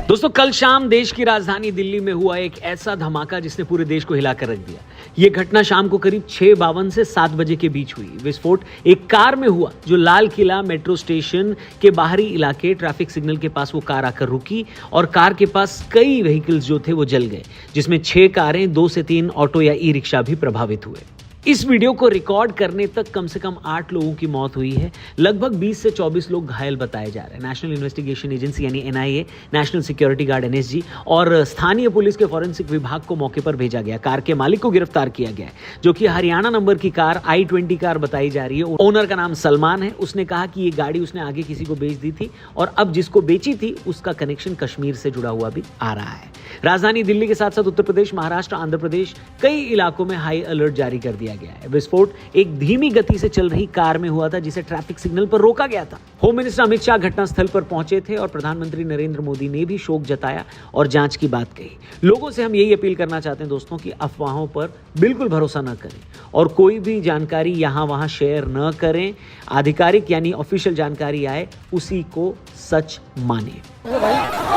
दोस्तों, कल शाम देश की राजधानी दिल्ली में हुआ एक ऐसा धमाका जिसने पूरे देश को हिलाकर रख दिया। ये घटना शाम को करीब 6:52 से 7 बजे के बीच हुई। विस्फोट एक कार में हुआ जो लाल किला मेट्रो स्टेशन के बाहरी इलाके ट्रैफिक सिग्नल के पास वो कार आकर रुकी और कार के पास कई व्हीकल्स जो थे वो जल गए, जिसमें 6 कारें, 2 से 3 ऑटो या ई रिक्शा भी प्रभावित हुए। इस वीडियो को रिकॉर्ड करने तक कम से कम 8 लोगों की मौत हुई है। लगभग 20 से 24 लोग घायल बताए जा रहे हैं। नेशनल इन्वेस्टिगेशन एजेंसी यानी NIA, national security guard NSG और स्थानीय पुलिस के फॉरेंसिक विभाग को मौके पर भेजा गया। कार के मालिक को गिरफ्तार किया गया है, जो कि हरियाणा नंबर की कार i20 कार बताई जा रही है। ओनर का नाम सलमान है। उसने कहा कि ये गाड़ी उसने आगे किसी को बेच दी थी और अब जिसको बेची थी उसका कनेक्शन कश्मीर से जुड़ा हुआ भी आ रहा है। राजधानी दिल्ली के साथ साथ उत्तर प्रदेश, महाराष्ट्र, आंध्र प्रदेश कई इलाकों में हाई अलर्ट जारी कर दिया गया है। विस्फोट एक धीमी गति से चल रही कार में हुआ था जिसे ट्रैफिक सिग्नल पर रोका गया था। होम मिनिस्टर अमित शाह घटनास्थल पर पहुंचे थे और प्रधानमंत्री नरेंद्र मोदी ने भी शोक जताया और जांच की बात कही। लोगों से हम यही अपील करना चाहते हैं दोस्तों कि अफवाहों पर बिल्कुल भरोसा न करें और कोई भी जानकारी यहां वहां शेयर न करें। आधिकारिक यानी ऑफिशियल जानकारी आए उसी को सच माने।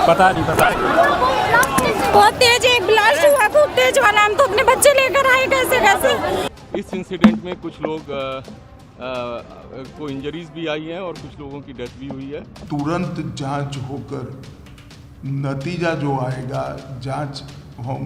पता बहुत तेज एक ब्लास्ट हुआ, खूब तेज वाला। हम तो अपने बच्चे लेकर आए कैसे। इस इंसिडेंट में कुछ लोग को इंजरीज भी आई हैं और कुछ लोगों की डेथ भी हुई है। तुरंत जांच होकर नतीजा जो आएगा, जांच हम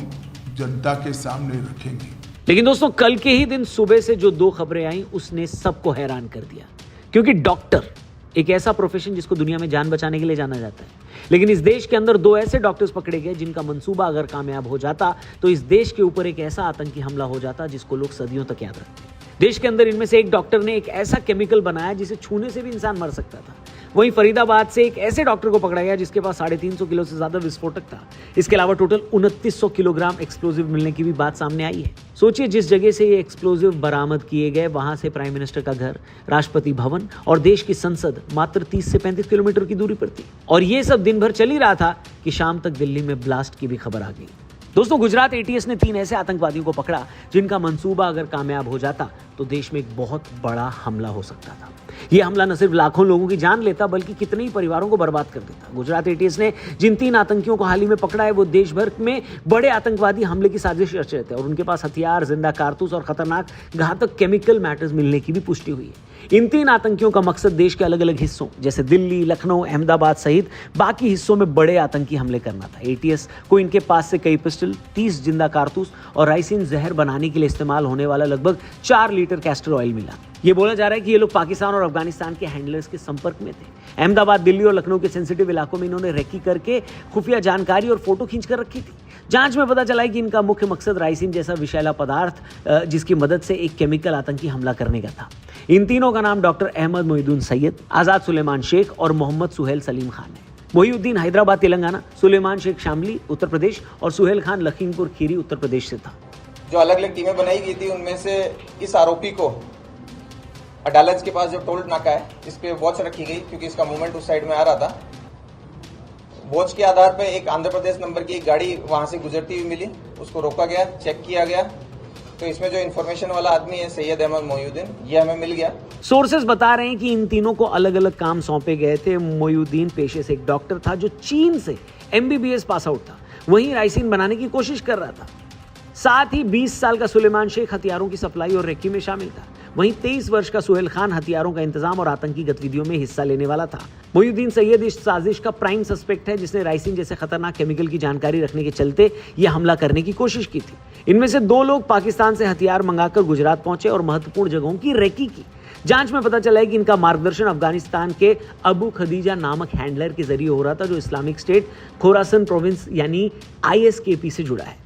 जनता के सामने रखेंगे। लेकिन दोस्तों, कल के ही दिन सुबह से जो 2 खबरें आई उसने सबको हैरान कर दिया, क्योंकि डॉक्टर एक ऐसा प्रोफेशन जिसको दुनिया में जान बचाने के लिए जाना जाता है, लेकिन इस देश के अंदर 2 ऐसे डॉक्टर्स पकड़े गए जिनका मंसूबा अगर कामयाब हो जाता तो इस देश के ऊपर एक ऐसा आतंकी हमला हो जाता जिसको लोग सदियों तक याद रखते। देश के अंदर इनमें से एक डॉक्टर ने एक ऐसा केमिकल बनाया जिसे छूने से भी इंसान मर सकता था। वहीं फरीदाबाद से एक ऐसे डॉक्टर को पकड़ा गया जिसके पास 350 किलो से ज्यादा विस्फोटक था। इसके अलावा टोटल 2900 किलोग्राम एक्सप्लोजिव मिलने की भी बात सामने आई है। सोचिए, जिस जगह से ये एक्सप्लोजिव बरामद किए गए वहां से प्राइम मिनिस्टर का घर, राष्ट्रपति भवन और देश की संसद मात्र 30 से 35 किलोमीटर की दूरी पर थी। और ये सब दिन भर चल ही रहा था कि शाम तक दिल्ली में ब्लास्ट की भी खबर आ गई। दोस्तों, गुजरात ATS ने 3 ऐसे आतंकवादियों को पकड़ा जिनका मंसूबा अगर कामयाब हो जाता तो देश में एक बहुत बड़ा हमला हो सकता था। यह हमला न सिर्फ लाखों लोगों की जान लेता बल्कि कितने ही परिवारों को बर्बाद कर देता। गुजरात ATS ने जिन 3 आतंकियों को हाल ही में पकड़ा है वो देश भर में बड़े आतंकवादी हमले की साजिश रच रहे थे और उनके पास हथियार, जिंदा कारतूस और खतरनाक घातक केमिकल मैटर्स मिलने की भी पुष्टि हुई है। इन 3 आतंकियों का मकसद देश के अलग अलग हिस्सों जैसे दिल्ली, लखनऊ, अहमदाबाद सहित बाकी हिस्सों में बड़े आतंकी हमले करना था। ATS को इनके पास से कई पिस्टल, 30 जिंदा कारतूस और राइसिन जहर बनाने के लिए इस्तेमाल होने वाला लगभग 4 लीटर कैस्टर ऑयल मिला। ये बोला जा रहा है कि ये लोग पाकिस्तान और अफगानिस्तान के हैंडलर्स के संपर्क में थे। अहमदाबाद, दिल्ली और लखनऊ के सेंसिटिव इलाकों में इन्होंने रेकी करके खुफिया जानकारी और फोटो खींचकर रखी थी। जांच में पता चला है कि इनका मुख्य मकसद राइसिन जैसा विषैला पदार्थ जिसकी मदद से एक केमिकल आतंकी हमला करने का था। इन तीनों का नाम डॉक्टर अहमद मोहिउद्दीन सैयद, आजाद सुलेमान शेख और मोहम्मद सुहेल सलीम खान है। मोहिउद्दीन हैदराबाद तेलंगाना, सुलेमान शेख शामली उत्तर प्रदेश और सुहेल खान लखीमपुर खीरी उत्तर प्रदेश से था। जो अलग अलग टीमें बनाई गई थी उनमें से इस आरोपी को अदालत के पास जो टोल नाका है इस पे वॉच रखी गई, क्योंकि इसका मूवमेंट उस साइड में आ रहा था। वॉच के आधार पे एक आंध्र प्रदेश नंबर की एक गाड़ी वहां से गुजरती हुई मिली, उसको रोका गया, चेक किया गया तो इसमें जो इन्फॉर्मेशन वाला आदमी है सैयद अहमद मोहिउद्दीन, ये हमें मिल गया। सोर्सेज बता रहे हैं कि इन तीनों को अलग अलग काम सौंपे गए थे। मोहिउद्दीन पेशे से एक डॉक्टर था जो चीन से MBBS पास आउट था, वहीं राइसिन बनाने की कोशिश कर रहा था। साथ ही 20 साल का सुलेमान शेख हथियारों की सप्लाई और रेकी में शामिल था। वहीं 23 वर्ष का सुहेल खान हथियारों का इंतजाम और आतंकी गतिविधियों में हिस्सा लेने वाला था। मोहिउद्दीन सैयद इस साजिश का प्राइम सस्पेक्ट है जिसने राइसिन जैसे खतरनाक केमिकल की जानकारी रखने के चलते यह हमला करने की कोशिश की थी। इनमें से 2 लोग पाकिस्तान से हथियार मंगाकर गुजरात पहुंचे और महत्वपूर्ण जगहों की रेकी की। जांच में पता चला है कि इनका मार्गदर्शन अफगानिस्तान के अबू खदीजा नामक हैंडलर के जरिए हो रहा था, जो इस्लामिक स्टेट खोरासन प्रोविंस यानी ISKP से जुड़ा है।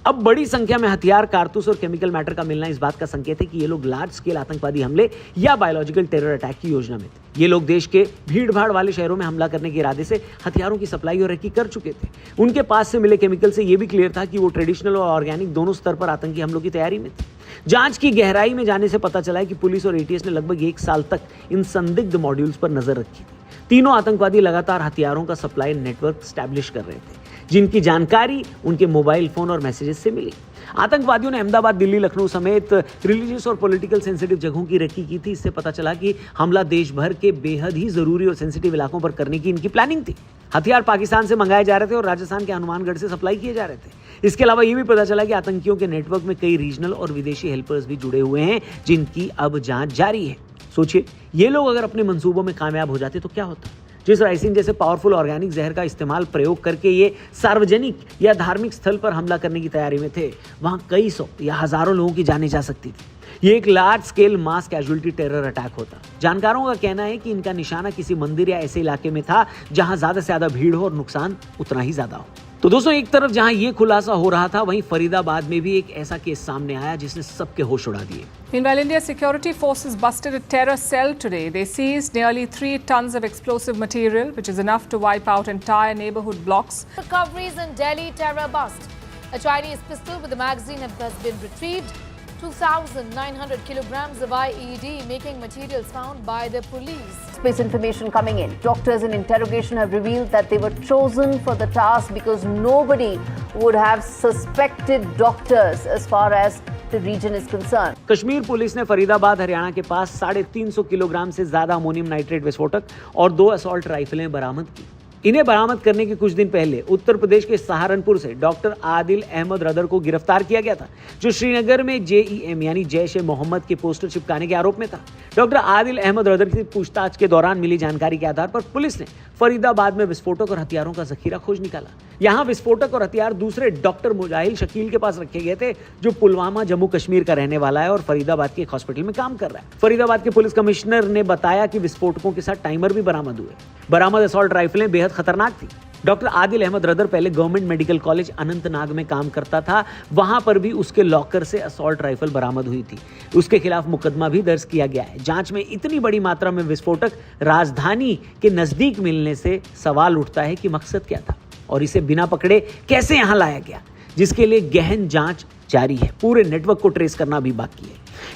अब बड़ी संख्या में हथियार, कारतूस और केमिकल मैटर का मिलना इस बात का संकेत है कि ये लोग लार्ज स्केल आतंकवादी हमले या बायोलॉजिकल टेरर अटैक की योजना में थे। ये लोग देश के भीड़-भाड़ वाले शहरों में हमला करने के इरादे से हथियारों की सप्लाई और रेकी कर चुके थे। उनके पास से मिले केमिकल से यह भी क्लियर था कि वो ट्रेडिशनल और ऑर्गेनिक दोनों स्तर पर आतंकी हमलों की तैयारी में थे। जांच की गहराई में जाने से पता चला है कि पुलिस और ATS ने लगभग 1 साल तक इन संदिग्ध मॉड्यूल्स पर नजर रखी थी। तीनों आतंकवादी लगातार हथियारों का सप्लाई नेटवर्क स्टैब्लिश कर रहे थे। जिनकी जानकारी उनके मोबाइल फोन और मैसेजेस से मिली। आतंकवादियों ने अहमदाबाद, दिल्ली, लखनऊ समेत रिलीजियस और पॉलिटिकल सेंसिटिव जगहों की रेकी की थी। इससे पता चला कि हमला देश भर के बेहद ही जरूरी और सेंसिटिव इलाकों पर करने की इनकी प्लानिंग थी। हथियार पाकिस्तान से मंगाए जा रहे थे और राजस्थान के हनुमानगढ़ से सप्लाई किए जा रहे थे। इसके अलावा यह भी पता चला कि आतंकियों के नेटवर्क में कई रीजनल और विदेशी हेल्पर्स भी जुड़े हुए हैं, जिनकी अब जांच जारी है। सोचिए, ये लोग अगर अपने मंसूबों में कामयाब हो जाते तो क्या होता। जिस राइसिन जैसे पावरफुल ऑर्गेनिक जहर का इस्तेमाल प्रयोग करके ये सार्वजनिक या धार्मिक स्थल पर हमला करने की तैयारी में थे, वहां कई सौ या हजारों लोगों की जानें जा सकती थी। ये एक लार्ज स्केल मास कैजुअलिटी टेरर अटैक होता। जानकारों का कहना है कि इनका निशाना किसी मंदिर या ऐसे इलाके में था जहां ज्यादा से ज्यादा भीड़ हो और नुकसान उतना ही ज्यादा हो। तो दोस्तों, एक तरफ जहां ये खुलासा हो रहा था, वहीं फरीदाबाद में भी एक ऐसा केस सामने आया जिसने सबके होश उड़ा दिए। Meanwhile, India's security forces busted a terror cell today. They seized nearly 3 tons of explosive material, which is enough to wipe out entire neighborhood blocks. Recoveries in Delhi terror bust. A Chinese pistol with a magazine has been retrieved. 2,900 kilograms of IED making materials found by the police. Space information coming in. Doctors in interrogation have revealed that they were chosen for the task because nobody would have suspected doctors as far as the region is concerned. Kashmir police ने फरीदाबाद, हरियाणा के पास 350 kilogram से ज्यादा ammonium nitrate विस्फोटक और 2 assault राइफलें बरामद की। इन्हें बरामद करने के कुछ दिन पहले उत्तर प्रदेश के सहारनपुर से डॉक्टर आदिल अहमद रदर को गिरफ्तार किया गया था, जो श्रीनगर में JEM यानी जैश ए मोहम्मद के पोस्टर चिपकाने के आरोप में था। डॉक्टर आदिल अहमद रदर की पूछताछ के दौरान मिली जानकारी के आधार पर पुलिस ने फरीदाबाद में विस्फोटक और हथियारों का जखीरा खोज निकाला। यहाँ विस्फोटक और हथियार दूसरे डॉक्टर मुजाहिल शकील के पास रखे गए थे, जो पुलवामा, जम्मू कश्मीर का रहने वाला है और फरीदाबाद के एक हॉस्पिटल में काम कर रहा है। फरीदाबाद के पुलिस कमिश्नर ने बताया कि विस्फोटकों के साथ टाइमर भी बरामद हुए। बरामद असॉल्ट राइफलें बेहद खतरनाक थी। डॉक्टर आदिल अहमद रदर पहले गवर्नमेंट मेडिकल कॉलेज अनंतनाग में काम करता था। वहां पर भी उसके लॉकर से असॉल्ट राइफल बरामद हुई थी। उसके खिलाफ मुकदमा भी दर्ज किया गया है। जांच में इतनी बड़ी मात्रा में विस्फोटक राजधानी के नजदीक मिलने से सवाल उठता है कि मकसद क्या था और इसे बिना पकड़े कैसे यहां लाया गया, जिसके लिए गहन जांच जारी है। पूरे नेटवर्क को ट्रेस करना भी बाकी है।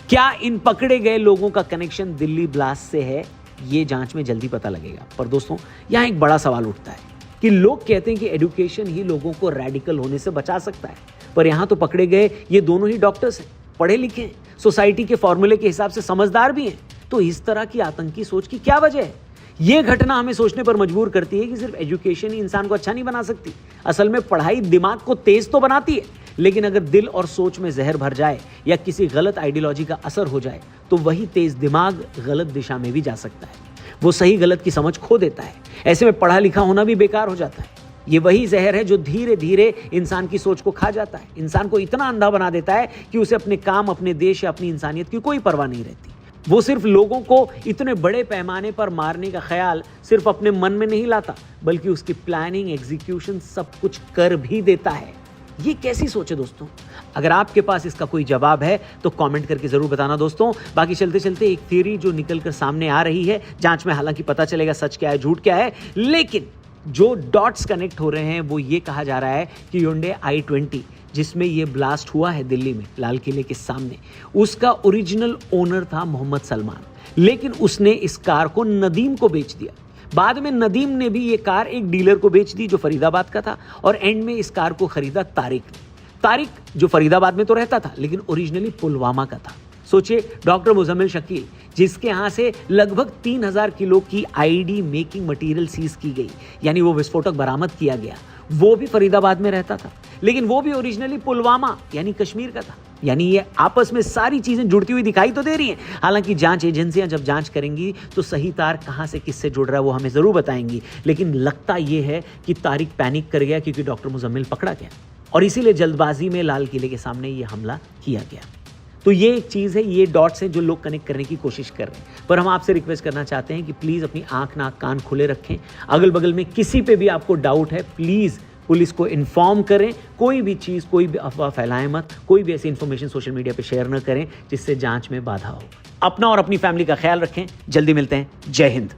क्या इन पकड़े गए लोगों का कनेक्शन दिल्ली ब्लास्ट से है, ये जांच में जल्दी पता लगेगा। पर दोस्तों, यहां एक बड़ा सवाल उठता है कि लोग कहते हैं कि एजुकेशन ही लोगों को रेडिकल होने से बचा सकता है, पर यहां तो पकड़े गए ये दोनों ही डॉक्टर्स हैं, पढ़े लिखे हैं, सोसाइटी के फॉर्मूले के हिसाब से समझदार भी हैं। तो इस तरह की आतंकी सोच की क्या वजह है? ये घटना हमें सोचने पर मजबूर करती है कि सिर्फ एजुकेशन ही इंसान को अच्छा नहीं बना सकती। असल में पढ़ाई दिमाग को तेज तो बनाती है, लेकिन अगर दिल और सोच में जहर भर जाए या किसी गलत आइडियोलॉजी का असर हो जाए तो वही तेज दिमाग गलत दिशा में भी जा सकता है। वो सही गलत की समझ खो देता है। ऐसे में पढ़ा लिखा होना भी बेकार हो जाता है। ये वही जहर है जो धीरे धीरे इंसान की सोच को खा जाता है, इंसान को इतना अंधा बना देता है कि उसे अपने काम, अपने देश या अपनी इंसानियत की कोई परवाह नहीं रहती। वो सिर्फ लोगों को इतने बड़े पैमाने पर मारने का ख्याल सिर्फ अपने मन में नहीं लाता, बल्कि उसकी प्लानिंग, एग्जीक्यूशन सब कुछ कर भी देता है। ये कैसी सोच है दोस्तों? अगर आपके पास इसका कोई जवाब है तो कमेंट करके जरूर बताना दोस्तों। बाकी चलते चलते एक थ्योरी जो निकल कर सामने आ रही है, जांच में हालांकि पता चलेगा सच क्या है झूठ क्या है, लेकिन जो डॉट्स कनेक्ट हो रहे हैं वो ये कहा जा रहा है कि Hyundai i20 जिसमें ये ब्लास्ट हुआ है दिल्ली में लाल किले के सामने, उसका ओरिजिनल ओनर था मोहम्मद सलमान, लेकिन उसने इस कार को नदीम को बेच दिया। बाद में नदीम ने भी ये कार एक डीलर को बेच दी जो फरीदाबाद का था, और एंड में इस कार को खरीदा तारिक ने। तारिक जो फरीदाबाद में तो रहता था लेकिन ओरिजिनली पुलवामा का था। सोचिए, डॉक्टर मुजम्मिल शकील जिसके यहाँ से लगभग 3000 किलो की आईडी मेकिंग मटेरियल सीज की गई, यानी वो विस्फोटक बरामद किया गया, वो भी फरीदाबाद में रहता था, लेकिन वो भी ओरिजिनली पुलवामा यानी कश्मीर का था। यानी ये आपस में सारी चीजें जुड़ती हुई दिखाई तो दे रही हैं। हालांकि जांच एजेंसियां जब जांच करेंगी तो सही तार कहां से किससे जुड़ रहा है वो हमें जरूर बताएंगी, लेकिन लगता ये है कि तारिक पैनिक कर गया क्योंकि डॉक्टर मुजम्मिल पकड़ा गया और इसीलिए जल्दबाजी में लाल किले के सामने ये हमला किया गया। तो ये एक चीज़ है, ये डॉट्स हैं जो लोग कनेक्ट करने की कोशिश कर रहे हैं। पर हम आपसे रिक्वेस्ट करना चाहते हैं कि प्लीज़ अपनी आंख, नाक, कान खुले रखें। अगल बगल में किसी पे भी आपको डाउट है, प्लीज़ पुलिस को इन्फॉर्म करें। कोई भी चीज़, कोई भी अफवाह फैलाएं मत, कोई भी ऐसी इन्फॉर्मेशन सोशल मीडिया पे शेयर न करें जिससे जांच में बाधा हो। अपना और अपनी फैमिली का ख्याल रखें। जल्दी मिलते हैं। जय हिंद।